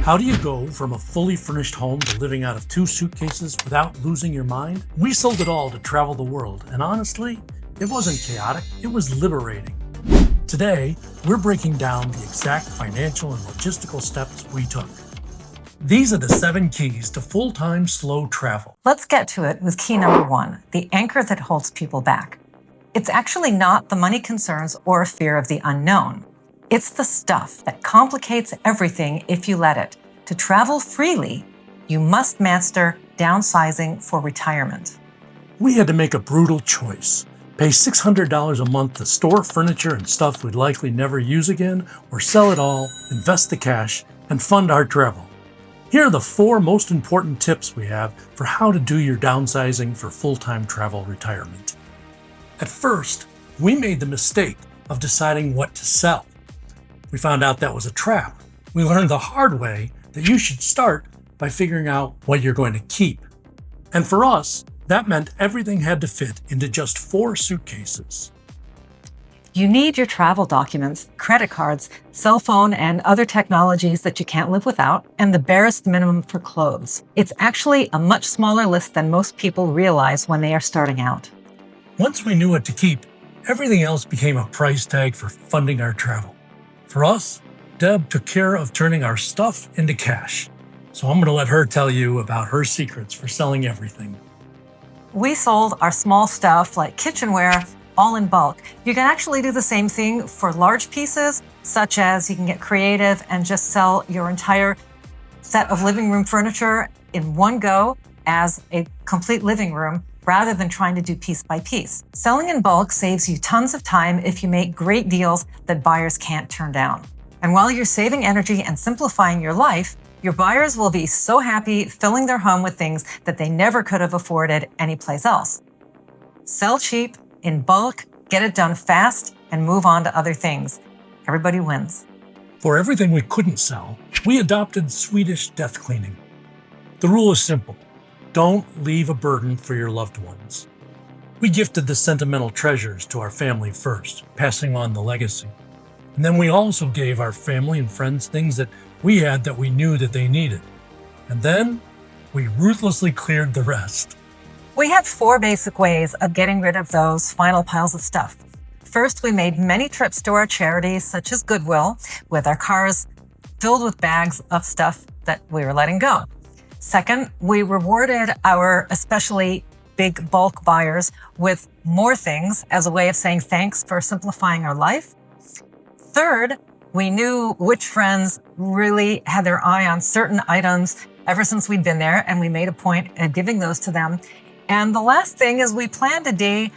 How do you go from a fully furnished home to living out of 2 suitcases without losing your mind? We sold it all to travel the world, and honestly, it wasn't chaotic, it was liberating. Today, we're breaking down the exact financial and logistical steps we took. These are the 7 keys to full-time slow travel. Let's get to it with key number 1, the anchor that holds people back. It's actually not the money concerns or fear of the unknown. It's the stuff that complicates everything if you let it. To travel freely, you must master downsizing for retirement. We had to make a brutal choice. Pay $600 a month to store furniture and stuff we'd likely never use again, or sell it all, invest the cash, and fund our travel. Here are the 4 most important tips we have for how to do your downsizing for full-time travel retirement. At first, we made the mistake of deciding what to sell. We found out that was a trap. We learned the hard way that you should start by figuring out what you're going to keep. And for us, that meant everything had to fit into just 4 suitcases. You need your travel documents, credit cards, cell phone, and other technologies that you can't live without, and the barest minimum for clothes. It's actually a much smaller list than most people realize when they are starting out. Once we knew what to keep, everything else became a price tag for funding our travel. For us, Deb took care of turning our stuff into cash. So I'm going to let her tell you about her secrets for selling everything. We sold our small stuff like kitchenware all in bulk. You can actually do the same thing for large pieces, such as you can get creative and just sell your entire set of living room furniture in one go as a complete living room, rather than trying to do piece by piece. Selling in bulk saves you tons of time if you make great deals that buyers can't turn down. And while you're saving energy and simplifying your life, your buyers will be so happy filling their home with things that they never could have afforded anyplace else. Sell cheap, in bulk, get it done fast, and move on to other things. Everybody wins. For everything we couldn't sell, we adopted Swedish death cleaning. The rule is simple. Don't leave a burden for your loved ones. We gifted the sentimental treasures to our family first, passing on the legacy. And then we also gave our family and friends things that we had that we knew that they needed. And then we ruthlessly cleared the rest. We had 4 basic ways of getting rid of those final piles of stuff. First, we made many trips to our charities, such as Goodwill, with our cars filled with bags of stuff that we were letting go. Second, we rewarded our especially big bulk buyers with more things as a way of saying thanks for simplifying our life. Third, we knew which friends really had their eye on certain items ever since we'd been there, and we made a point of giving those to them. And the last thing is we planned a day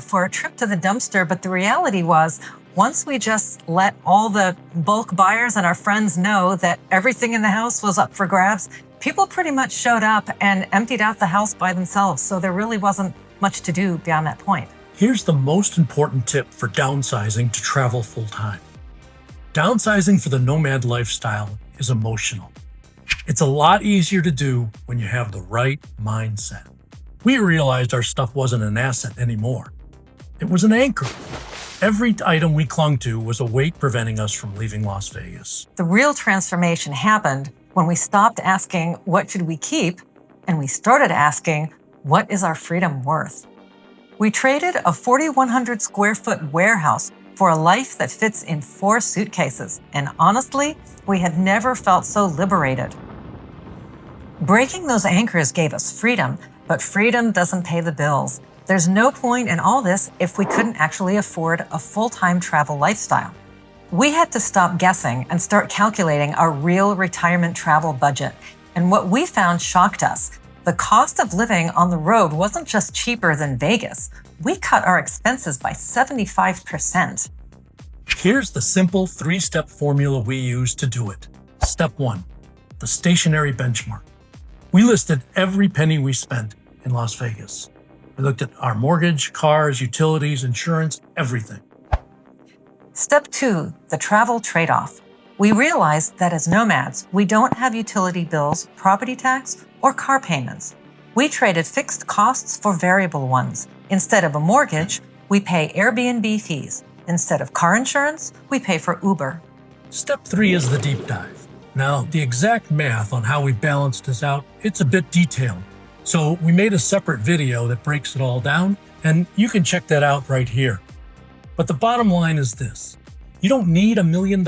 for a trip to the dumpster, but the reality was once we just let all the bulk buyers and our friends know that everything in the house was up for grabs, people pretty much showed up and emptied out the house by themselves, so there really wasn't much to do beyond that point. Here's the most important tip for downsizing to travel full-time. Downsizing for the nomad lifestyle is emotional. It's a lot easier to do when you have the right mindset. We realized our stuff wasn't an asset anymore. It was an anchor. Every item we clung to was a weight preventing us from leaving Las Vegas. The real transformation happened when we stopped asking, what should we keep? And we started asking, what is our freedom worth? We traded a 4,100 square foot warehouse for a life that fits in 4 suitcases. And honestly, we had never felt so liberated. Breaking those anchors gave us freedom, but freedom doesn't pay the bills. There's no point in all this if we couldn't actually afford a full-time travel lifestyle. We had to stop guessing and start calculating our real retirement travel budget. And what we found shocked us. The cost of living on the road wasn't just cheaper than Vegas. We cut our expenses by 75%. Here's the simple 3-step formula we used to do it. Step 1, the stationary benchmark. We listed every penny we spent in Las Vegas. We looked at our mortgage, cars, utilities, insurance, everything. Step 2, the travel trade-off. We realized that as nomads, we don't have utility bills, property tax, or car payments. We traded fixed costs for variable ones. Instead of a mortgage, we pay Airbnb fees. Instead of car insurance, we pay for Uber. Step 3 is the deep dive. Now, the exact math on how we balanced this out, it's a bit detailed. So we made a separate video that breaks it all down, and you can check that out right here. But the bottom line is this: you don't need $1 million.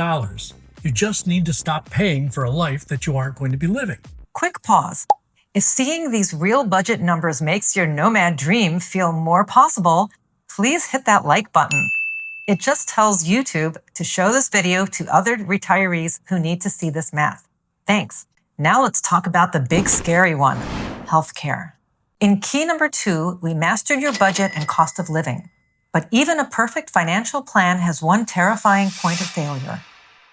You just need to stop paying for a life that you aren't going to be living. Quick pause. If seeing these real budget numbers makes your nomad dream feel more possible, please hit that like button. It just tells YouTube to show this video to other retirees who need to see this math. Thanks. Now let's talk about the big scary one, healthcare. In key number 2, we mastered your budget and cost of living. But even a perfect financial plan has one terrifying point of failure.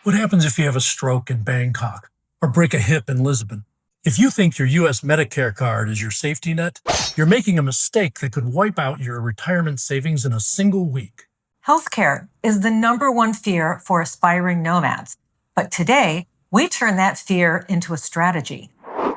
What happens if you have a stroke in Bangkok or break a hip in Lisbon? If you think your U.S. Medicare card is your safety net, you're making a mistake that could wipe out your retirement savings in a single week. Healthcare is the number one fear for aspiring nomads. But today, we turn that fear into a strategy.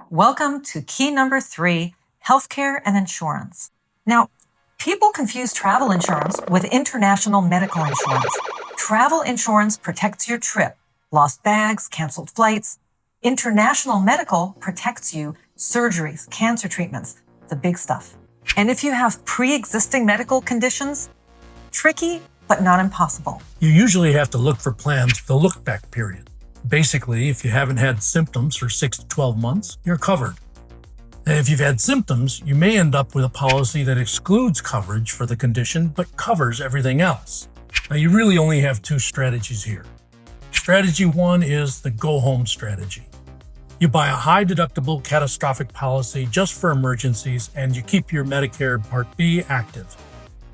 Welcome to key number 3, healthcare and insurance. Now, people confuse travel insurance with international medical insurance. Travel insurance protects your trip, lost bags, canceled flights. International medical protects you, surgeries, cancer treatments, the big stuff. And if you have pre-existing medical conditions, tricky, but not impossible. You usually have to look for plans for the look-back period. Basically, if you haven't had symptoms for 6 to 12 months, you're covered. And if you've had symptoms, you may end up with a policy that excludes coverage for the condition, but covers everything else. Now, you really only have 2 strategies here. Strategy 1 is the go-home strategy. You buy a high-deductible catastrophic policy just for emergencies, and you keep your Medicare Part B active.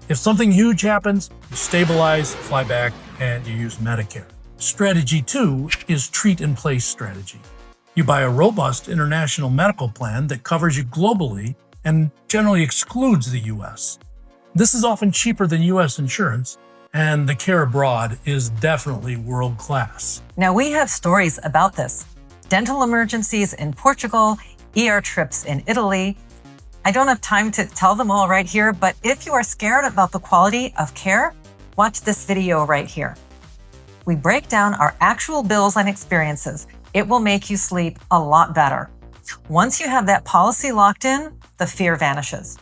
If something huge happens, you stabilize, fly back, and you use Medicare. Strategy 2 is treat-in-place strategy. You buy a robust international medical plan that covers you globally and generally excludes the U.S. This is often cheaper than U.S. insurance, and the care abroad is definitely world-class. Now, we have stories about this. Dental emergencies in Portugal, ER trips in Italy. I don't have time to tell them all right here, but if you are scared about the quality of care, watch this video right here. We break down our actual bills and experiences. It will make you sleep a lot better. Once you have that policy locked in, the fear vanishes.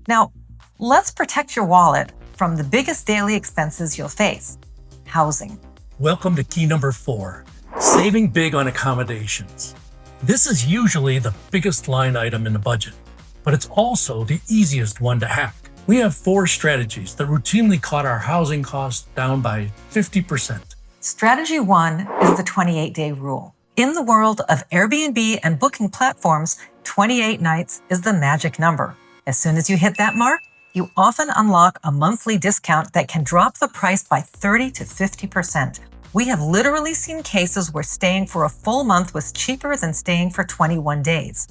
Now, let's protect your wallet from the biggest daily expenses you'll face, housing. Welcome to key number 4, saving big on accommodations. This is usually the biggest line item in the budget, but it's also the easiest one to hack. We have 4 strategies that routinely cut our housing costs down by 50%. Strategy 1 is the 28-day rule. In the world of Airbnb and booking platforms, 28 nights is the magic number. As soon as you hit that mark, you often unlock a monthly discount that can drop the price by 30 to 50%. We have literally seen cases where staying for a full month was cheaper than staying for 21 days.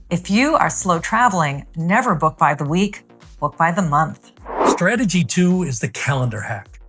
If you are slow traveling, never book by the week, book by the month. Strategy 2 is the calendar hack.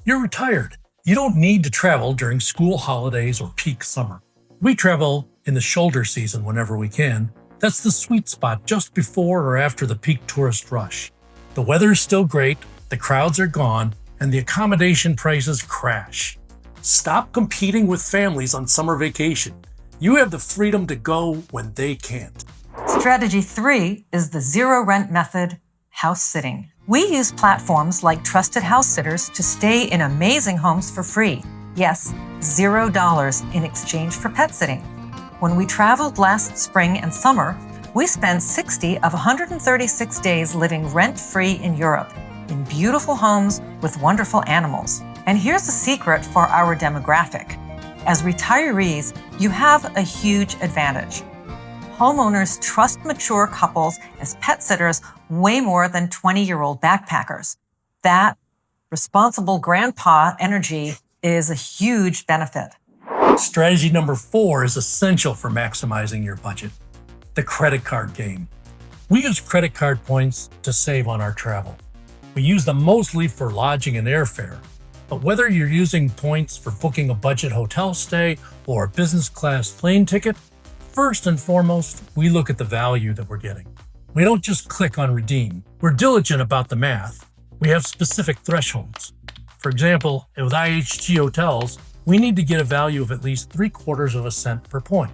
You're retired. You don't need to travel during school holidays or peak summer. We travel in the shoulder season whenever we can. That's the sweet spot just before or after the peak tourist rush. The weather is still great, the crowds are gone, and the accommodation prices crash. Stop competing with families on summer vacation. You have the freedom to go when they can't. Strategy 3 is the zero rent method, house sitting. We use platforms like trusted house sitters to stay in amazing homes for free. Yes, $0 in exchange for pet sitting. When we traveled last spring and summer, we spent 60 of 136 days living rent-free in Europe, in beautiful homes with wonderful animals. And here's the secret for our demographic. As retirees, you have a huge advantage. Homeowners trust mature couples as pet sitters way more than 20-year-old backpackers. That responsible grandpa energy is a huge benefit. Strategy number 4 is essential for maximizing your budget. The credit card game. We use credit card points to save on our travel. We use them mostly for lodging and airfare. But whether you're using points for booking a budget hotel stay or a business class plane ticket, first and foremost, we look at the value that we're getting. We don't just click on redeem. We're diligent about the math. We have specific thresholds. For example, with IHG hotels, we need to get a value of at least 3/4 of a cent per point.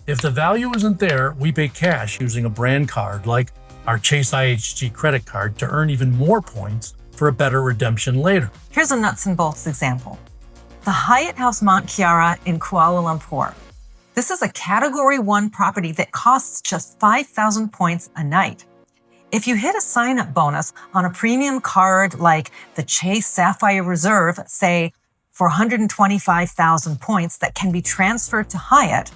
If the value isn't there, we pay cash using a brand card like our Chase IHG credit card to earn even more points for a better redemption later. Here's a nuts and bolts example. The Hyatt House Mont Kiara in Kuala Lumpur. This is a Category 1 property that costs just 5,000 points a night. If you hit a sign-up bonus on a premium card like the Chase Sapphire Reserve, say for 125,000 points that can be transferred to Hyatt,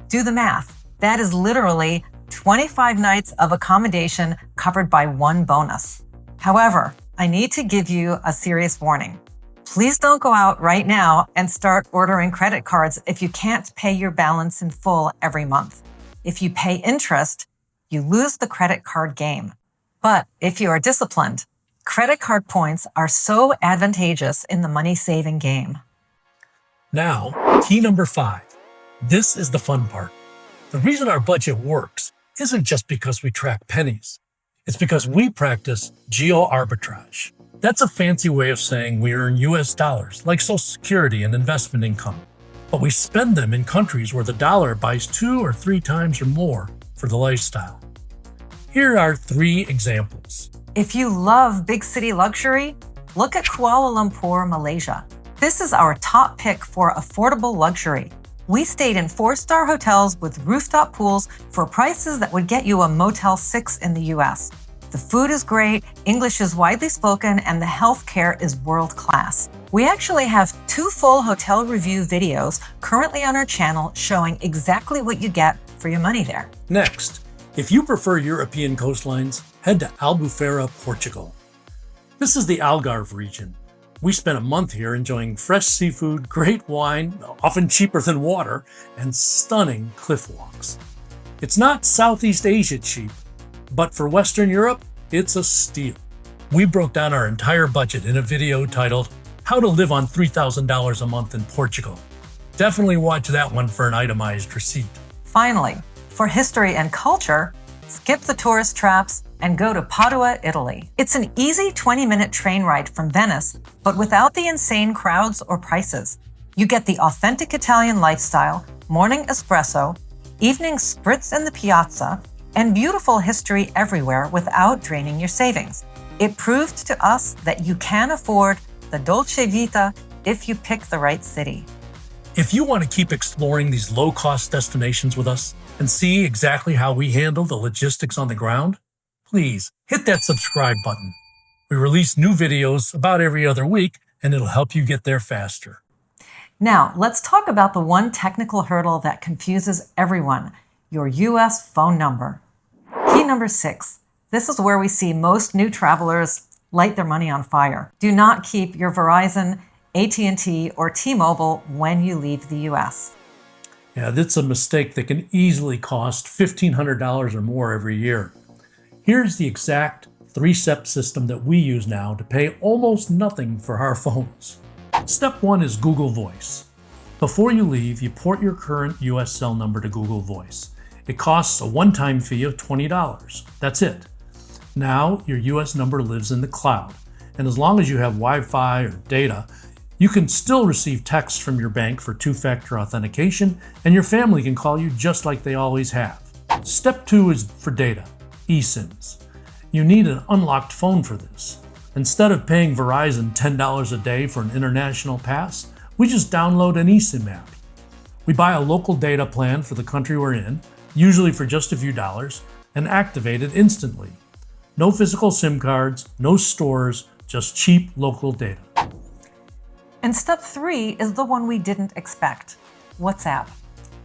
do the math. That is literally 25 nights of accommodation covered by one bonus. However, I need to give you a serious warning. Please don't go out right now and start ordering credit cards if you can't pay your balance in full every month. If you pay interest, you lose the credit card game. But if you are disciplined, credit card points are so advantageous in the money-saving game. Now, key number 5. This is the fun part. The reason our budget works isn't just because we track pennies. It's because we practice geo-arbitrage. That's a fancy way of saying we earn US dollars, like Social Security and investment income, but we spend them in countries where the dollar buys 2 or 3 times or more for the lifestyle. Here are 3 examples. If you love big city luxury, look at Kuala Lumpur, Malaysia. This is our top pick for affordable luxury. We stayed in 4-star hotels with rooftop pools for prices that would get you a Motel 6 in the US. The food is great, English is widely spoken, and the healthcare is world-class. We actually have 2 full hotel review videos currently on our channel showing exactly what you get for your money there. Next, if you prefer European coastlines, head to Albufeira, Portugal. This is the Algarve region. We spent a month here enjoying fresh seafood, great wine, often cheaper than water, and stunning cliff walks. It's not Southeast Asia cheap, but for Western Europe, it's a steal. We broke down our entire budget in a video titled, How to Live on $3,000 a Month in Portugal. Definitely watch that one for an itemized receipt. Finally, for history and culture, skip the tourist traps and go to Padua, Italy. It's an easy 20-minute train ride from Venice, but without the insane crowds or prices. You get the authentic Italian lifestyle, morning espresso, evening spritz in the piazza, and beautiful history everywhere without draining your savings. It proved to us that you can afford the dolce vita if you pick the right city. If you want to keep exploring these low-cost destinations with us and see exactly how we handle the logistics on the ground, please hit that subscribe button. We release new videos about every other week, and it'll help you get there faster. Now, let's talk about the one technical hurdle that confuses everyone, your US phone number. Key number 6. This is where we see most new travelers light their money on fire. Do not keep your Verizon, AT&T, or T-Mobile when you leave the US. Yeah, that's a mistake that can easily cost $1,500 or more every year. Here's the exact 3-step system that we use now to pay almost nothing for our phones. Step 1 is Google Voice. Before you leave, you port your current US cell number to Google Voice. It costs a one-time fee of $20. That's it. Now your US number lives in the cloud, and as long as you have Wi-Fi or data, you can still receive texts from your bank for 2-factor authentication, and your family can call you just like they always have. Step 2 is for data, eSIMs. You need an unlocked phone for this. Instead of paying Verizon $10 a day for an international pass, we just download an eSIM app. We buy a local data plan for the country we're in, usually for just a few dollars, and activate it instantly. No physical SIM cards, no stores, just cheap local data. And step 3 is the one we didn't expect, WhatsApp.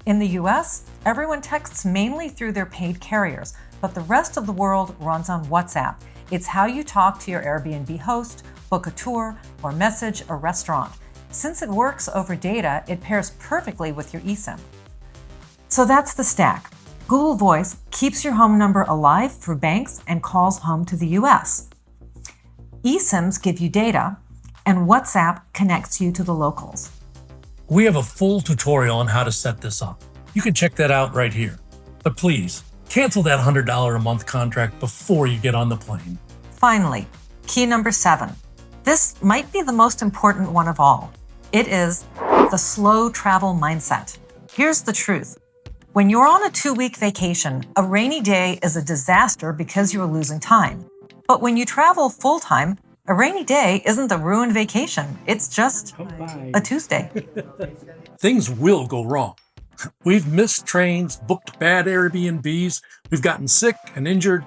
In the US, everyone texts mainly through their paid carriers, but the rest of the world runs on WhatsApp. It's how you talk to your Airbnb host, book a tour, or message a restaurant. Since it works over data, it pairs perfectly with your eSIM. So that's the stack. Google Voice keeps your home number alive through banks and calls home to the US. eSIMs give you data, and WhatsApp connects you to the locals. We have a full tutorial on how to set this up. You can check that out right here. But please, cancel that $100 a month contract before you get on the plane. Finally, key number 7. This might be the most important one of all. It is the slow travel mindset. Here's the truth. When you're on a 2-week vacation, a rainy day is a disaster because you're losing time. But when you travel full-time, a rainy day isn't the ruined vacation. It's just a Tuesday. Things will go wrong. We've missed trains, booked bad Airbnbs, we've gotten sick and injured.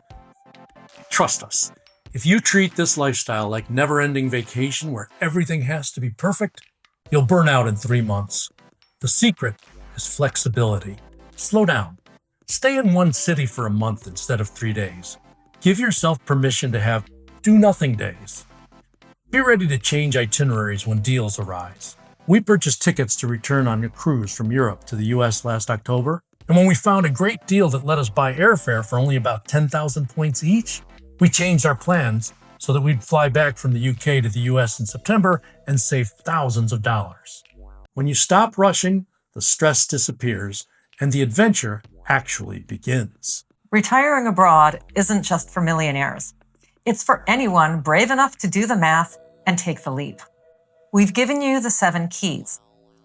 Trust us, if you treat this lifestyle like never-ending vacation where everything has to be perfect, you'll burn out in 3 months. The secret is flexibility. Slow down. Stay in one city for a month instead of 3 days. Give yourself permission to have do-nothing days. Be ready to change itineraries when deals arise. We purchased tickets to return on a cruise from Europe to the US last October, and when we found a great deal that let us buy airfare for only about 10,000 points each, we changed our plans so that we'd fly back from the UK to the US in September and save thousands of dollars. When you stop rushing, the stress disappears and the adventure actually begins. Retiring abroad isn't just for millionaires. It's for anyone brave enough to do the math and take the leap. We've given you the 7 keys: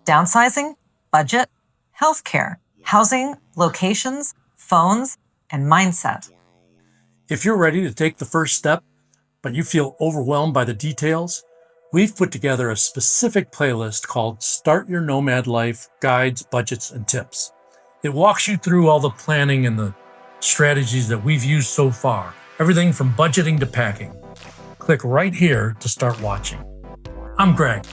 downsizing, budget, healthcare, housing, locations, phones, and mindset. If you're ready to take the first step, but you feel overwhelmed by the details, we've put together a specific playlist called Start Your Nomad Life Guides, Budgets, and Tips. It walks you through all the planning and the strategies that we've used so far, everything from budgeting to packing. Click right here to start watching. I'm Greg.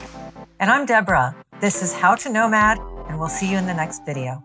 And I'm Deborah. This is How to Nomad, and we'll see you in the next video.